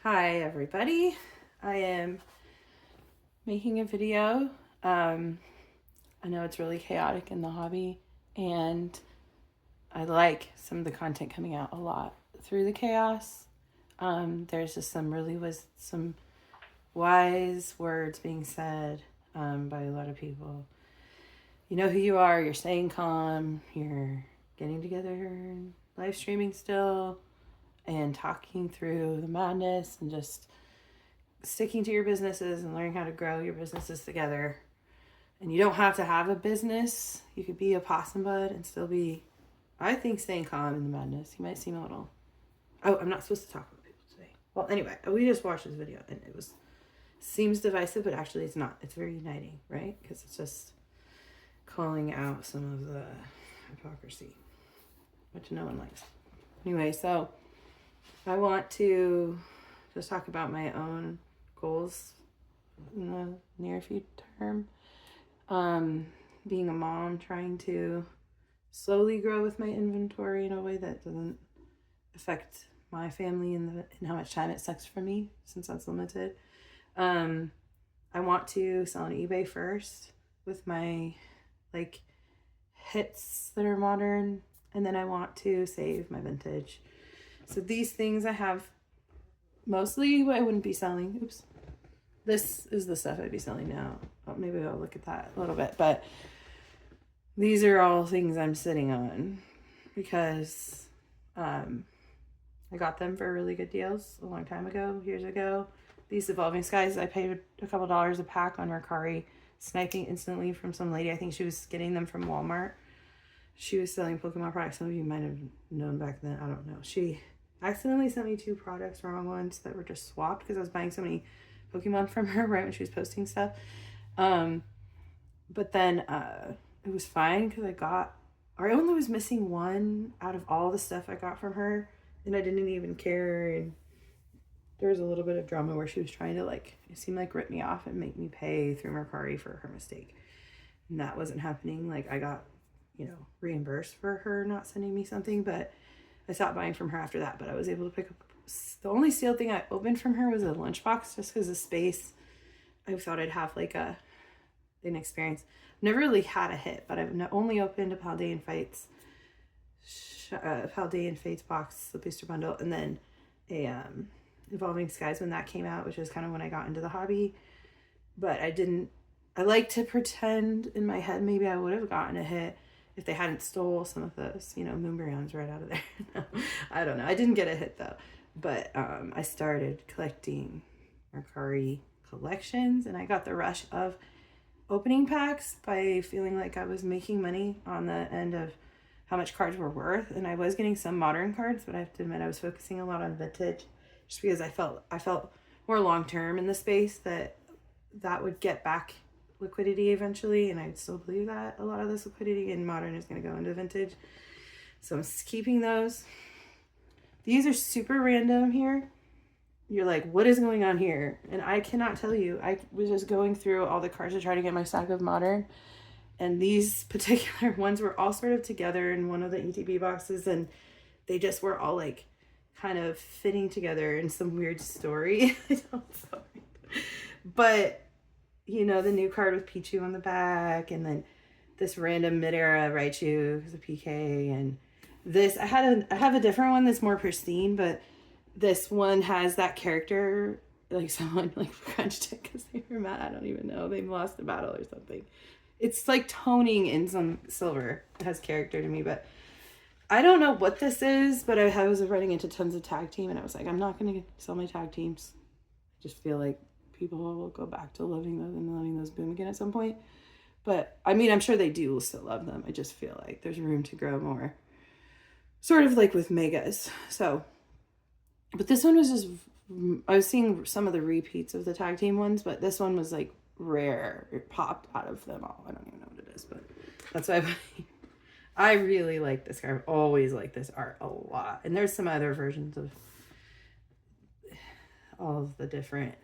Hi everybody, I am making a video. I know it's really chaotic in the hobby and I like some of the content coming out a lot through the chaos. There's just some wise words being said by a lot of people. You know who you are, you're staying calm, you're getting together and live streaming still and talking through the madness and just sticking to your businesses and learning how to grow your businesses together. And you don't have to have a business. You could be a possum bud and still be, I think, staying calm in the madness. You might seem a little, oh, I'm not supposed to talk about people today. Well, anyway, we just watched this video and seems divisive, but actually it's not. It's very uniting, right? Because it's just calling out some of the hypocrisy, which no one likes. Anyway, so I want to just talk about my own goals in the near future term. Being a mom, trying to slowly grow with my inventory in a way that doesn't affect my family and how much time it sucks for me, since that's limited. I want to sell on eBay first with my hits that are modern, and then I want to save my vintage. So these things I have mostly I wouldn't be selling. Oops. This is the stuff I'd be selling now. Oh, maybe I'll look at that a little bit. But these are all things I'm sitting on because I got them for really good deals a long time ago, years ago. These Evolving Skies, I paid a couple dollars a pack on Mercari, sniping instantly from some lady. I think she was getting them from Walmart. She was selling Pokemon products. Some of you might have known back then. I don't know. She accidentally sent me 2 products, wrong ones, that were just swapped because I was buying so many Pokemon from her right when she was posting stuff. But then it was fine because I only was missing one out of all the stuff I got from her, and I didn't even care. And there was a little bit of drama where she was trying to it seemed like rip me off and make me pay through Mercari for her mistake. And that wasn't happening. I got, reimbursed for her not sending me something, but I stopped buying from her after that. But I was able to pick up, the only sealed thing I opened from her was a lunchbox, just because of space. I thought I'd have an experience. I've never really had a hit, but I've only opened a Paldean Fates box, the booster bundle, and then a Evolving Skies when that came out, which is kind of when I got into the hobby. But I like to pretend in my head maybe I would have gotten a hit if they hadn't stole some of those, Moonbrowns right out of there. No, I don't know. I didn't get a hit though. But I started collecting Mercari collections, and I got the rush of opening packs by feeling like I was making money on the end of how much cards were worth. And I was getting some modern cards, but I have to admit I was focusing a lot on vintage just because I felt more long-term in the space that would get back liquidity eventually, and I still believe that a lot of this liquidity in modern is going to go into vintage. So I'm keeping those. These are super random here. You're like, what is going on here? And I cannot tell you. I was just going through all the cards to try to get my stack of modern, and these particular ones were all sort of together in one of the ETB boxes, and they just were all kind of fitting together in some weird story. But the new card with Pichu on the back, and then this random mid-era Raichu as a PK, and this I have a different one that's more pristine, but this one has that character someone crunched it because they were mad. I don't even know, they lost a battle or something. It's toning in some silver. It has character to me, but I don't know what this is. But I was running into tons of tag team, and I was like, I'm not gonna sell my tag teams. I just feel like people will go back to loving those boom again at some point. But I mean, I'm sure they do still love them. I just feel like there's room to grow more, sort of like with megas. So, but this one was just, I was seeing some of the repeats of the tag team ones, but this one was rare. It popped out of them all. I don't even know what it is, but that's why I really like this card. I've always liked this art a lot. And there's some other versions of all of the different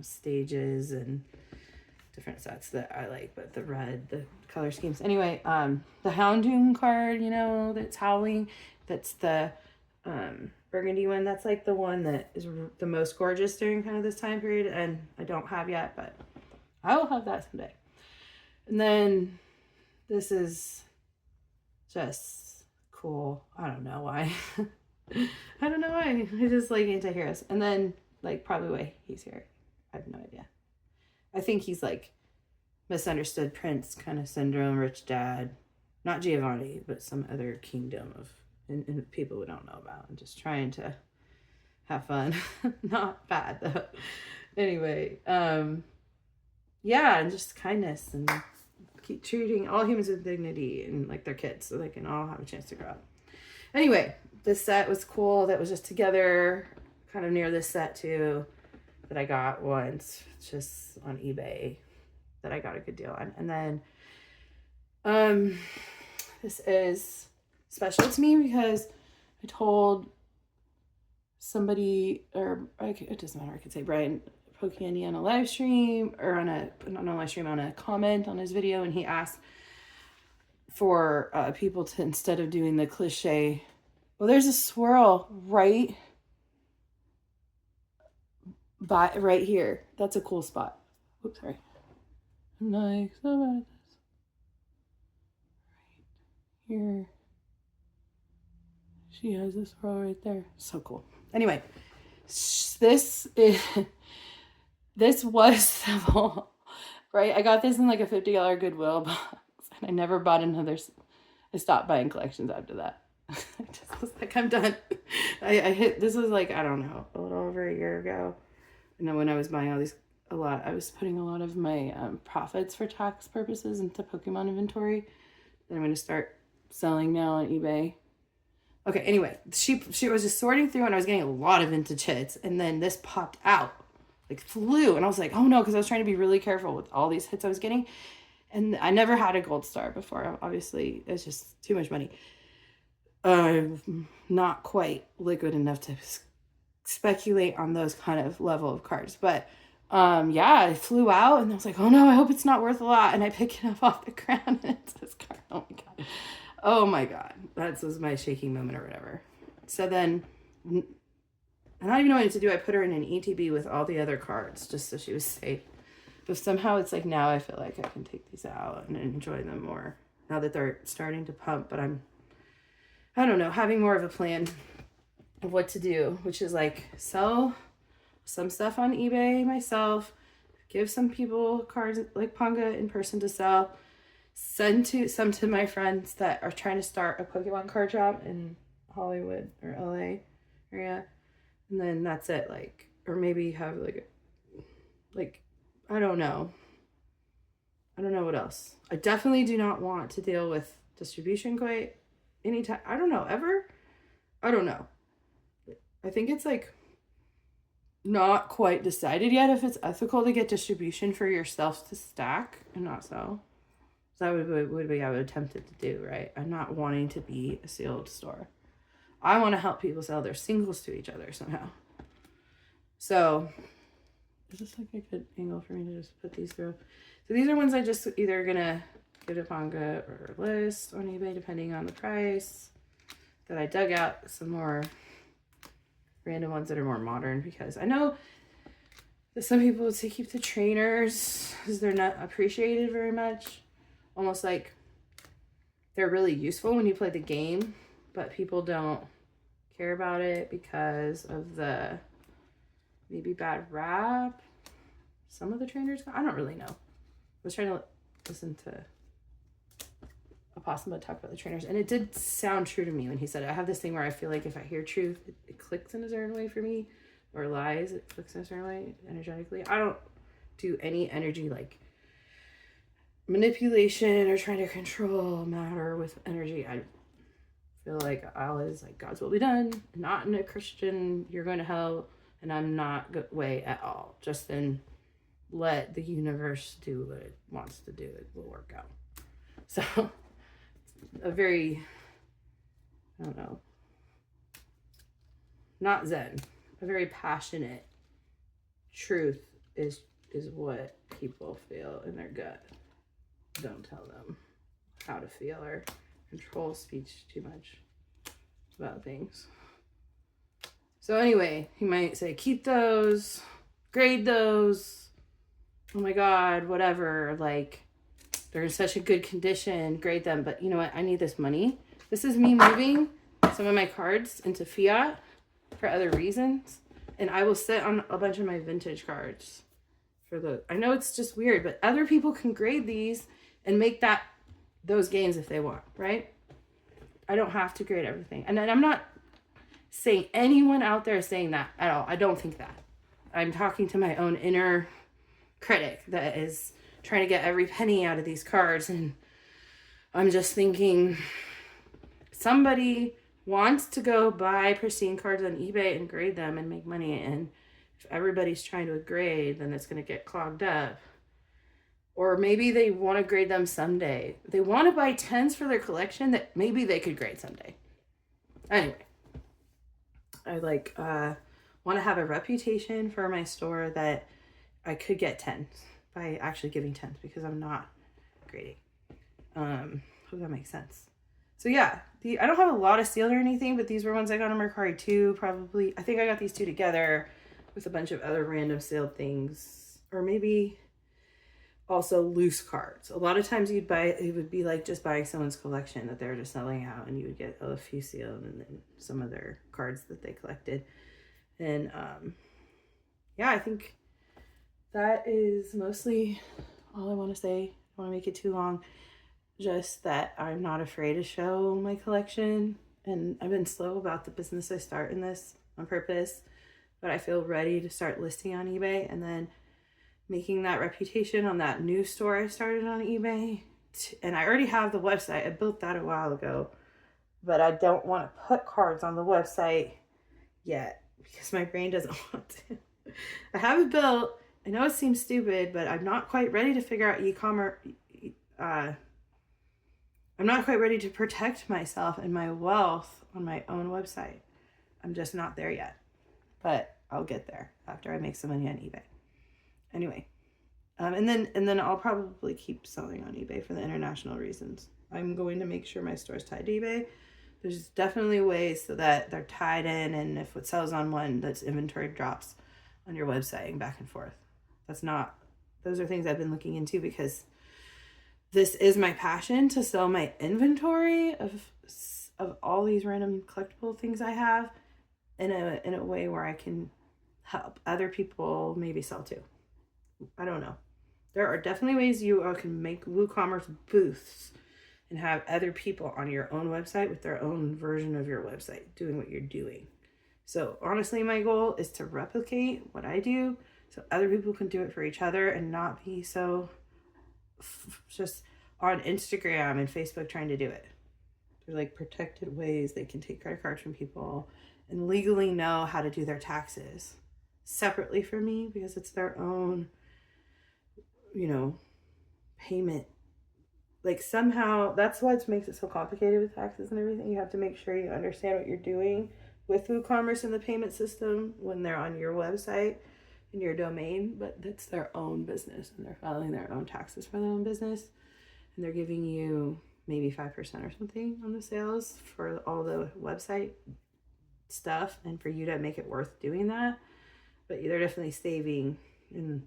stages and different sets that I like, but the color schemes. Anyway, the Houndoom card, that's howling. That's the burgundy one. That's like the one that is the most gorgeous during kind of this time period, and I don't have yet, but I will have that someday. And then this is just cool. I don't know why. I don't know why. I just like anti-heroes. And then like probably why he's here. I have no idea. I think he's like misunderstood prince kind of syndrome, rich dad. Not Giovanni, but some other kingdom of and people we don't know about. I'm just trying to have fun. Not bad though. Anyway, yeah, and just kindness and keep treating all humans with dignity and like their kids so they can all have a chance to grow up. Anyway, this set was cool. That was just together kind of near this set too that I got once just on eBay that I got a good deal on. And then this is special to me because I told somebody, or it doesn't matter, I could say Brian Pokiani on a live stream, or on a comment on his video, and he asked for people to, instead of doing the cliche, well, there's a swirl right here. That's a cool spot. Oops, sorry. I'm like so bad at this. Right here. She has this swirl right there. So cool. Anyway, this was civil, right? I got this in like a $50 Goodwill box, and I never bought another. I stopped buying collections after that. I just was like, I'm done. This was like, I don't know, a little over a year ago. And then when I was buying I was putting a lot of my profits for tax purposes into Pokemon inventory that I'm going to start selling now on eBay. Okay, anyway, she was just sorting through, and I was getting a lot of vintage hits, and then this popped out, like flew, and I was like, oh no, because I was trying to be really careful with all these hits I was getting, and I never had a gold star before. Obviously, it's just too much money. Not quite liquid enough to speculate on those kind of level of cards, but yeah, it flew out, and I was like, oh no, I hope it's not worth a lot, and I pick it up off the ground, and it's this card. Oh my god, that was my shaking moment or whatever. So then, I don't even know what to do. I put her in an ETB with all the other cards just so she was safe. But somehow it's like now I feel like I can take these out and enjoy them more now that they're starting to pump. But I don't know, having more of a plan of what to do, which is like sell some stuff on eBay myself, give some people cards like Ponga in person to sell, send some to my friends that are trying to start a Pokemon card shop in Hollywood or LA area, and then that's it. Like, or maybe have like I don't know what else. I definitely do not want to deal with distribution quite anytime. I don't know, ever. I don't know. I think it's like not quite decided yet if it's ethical to get distribution for yourself to stack and not sell. That would be I would attempt it to do, right? I'm not wanting to be a sealed store. I want to help people sell their singles to each other somehow. So, is this like a good angle for me to just put these through? So these are ones I just either gonna give to Ponga or list on eBay depending on the price. That I dug out some more random ones that are more modern because I know that some people would say keep the trainers because they're not appreciated very much. Almost like they're really useful when you play the game, but people don't care about it because of the maybe bad rap some of the trainers got. I don't really know. I was trying to listen to Opossum talk about the trainers, and it did sound true to me when he said it. I have this thing where I feel like if I hear truth, it clicks in a certain way for me, or lies, it clicks in a certain way energetically. I don't do any energy like manipulation or trying to control matter with energy. I feel like Allah is like God's will be done, not in a Christian you're going to hell and I'm not way at all. Just then let the universe do what it wants to do. It will work out. So a very, I don't know, not Zen, a very passionate truth is what people feel in their gut. Don't tell them how to feel or control speech too much about things. So anyway, he might say, keep those, grade those. Oh my God, whatever. Like, they're in such a good condition, grade them. But you know what? I need this money. This is me moving some of my cards into fiat for other reasons. And I will sit on a bunch of my vintage cards for the, I know it's just weird, but other people can grade these and make those gains if they want, right? I don't have to grade everything. And I'm not saying anyone out there is saying that at all. I don't think that. I'm talking to my own inner critic that is trying to get every penny out of these cards. And I'm just thinking, somebody wants to go buy pristine cards on eBay and grade them and make money. And if everybody's trying to grade, then it's going to get clogged up. Or maybe they want to grade them someday. They want to buy 10s for their collection that maybe they could grade someday. Anyway, I want to have a reputation for my store that I could get 10s by actually giving 10s because I'm not grading. Hope that makes sense. So yeah, I don't have a lot of sealed or anything, but these were ones I got on Mercari too, probably. I think I got these two together with a bunch of other random sealed things, or maybe also loose cards. A lot of times it would be like just buying someone's collection that they're just selling out, and you would get a few sealed and then some of their cards that they collected. And yeah, I think that is mostly all I want to say. I don't want to make it too long. Just that I'm not afraid to show my collection, and I've been slow about the business I start in this on purpose, but I feel ready to start listing on eBay and then making that reputation on that new store I started on eBay. And I already have the website. I built that a while ago, but I don't want to put cards on the website yet because my brain doesn't want to. I have it built. I know it seems stupid, but I'm not quite ready to figure out e-commerce. I'm not quite ready to protect myself and my wealth on my own website. I'm just not there yet, but I'll get there after I make some money on eBay. Anyway, and then I'll probably keep selling on eBay for the international reasons. I'm going to make sure my store's tied to eBay. There's definitely ways so that they're tied in, and if it sells on one, that's inventory drops on your website and back and forth. Those are things I've been looking into because this is my passion, to sell my inventory of all these random collectible things I have in a way where I can help other people maybe sell too. I don't know. There are definitely ways you can make WooCommerce booths and have other people on your own website with their own version of your website doing what you're doing. So honestly, my goal is to replicate what I do so other people can do it for each other and not be so just on Instagram and Facebook trying to do it. There's like protected ways they can take credit cards from people and legally know how to do their taxes separately from me because it's their own, payment. Like somehow that's what makes it so complicated with taxes and everything. You have to make sure you understand what you're doing with WooCommerce and the payment system when they're on your website in your domain, but that's their own business and they're filing their own taxes for their own business, and they're giving you maybe 5% or something on the sales for all the website stuff and for you to make it worth doing that. But they're definitely saving, and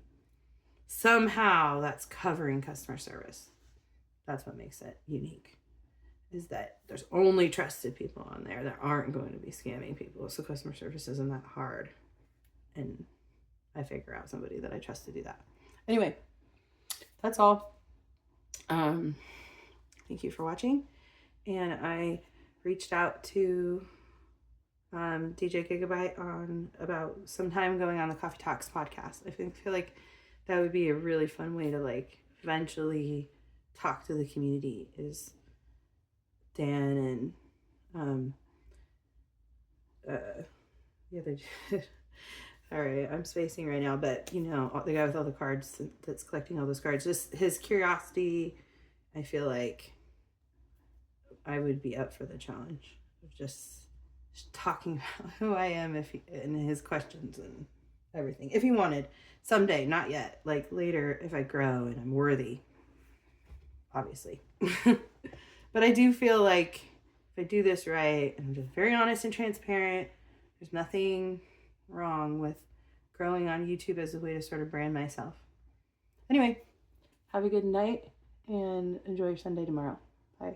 somehow that's covering customer service. That's what makes it unique, is that there's only trusted people on there that aren't going to be scamming people. So customer service isn't that hard. And I figure out somebody that I trust to do that. Anyway, that's all. Thank you for watching. And I reached out to DJ Gigabyte about some time going on the Coffee Talks podcast. I feel like that would be a really fun way to eventually talk to the community, is Dan and the other sorry, I'm spacing right now, but the guy with all the cards that's collecting all those cards, just his curiosity. I feel like I would be up for the challenge of just talking about who I am and his questions and everything. If he wanted, someday, not yet, like later if I grow and I'm worthy, obviously. But I do feel like if I do this right and I'm just very honest and transparent, There's nothing wrong with growing on YouTube as a way to sort of brand myself. Anyway, have a good night and enjoy your Sunday tomorrow. Bye.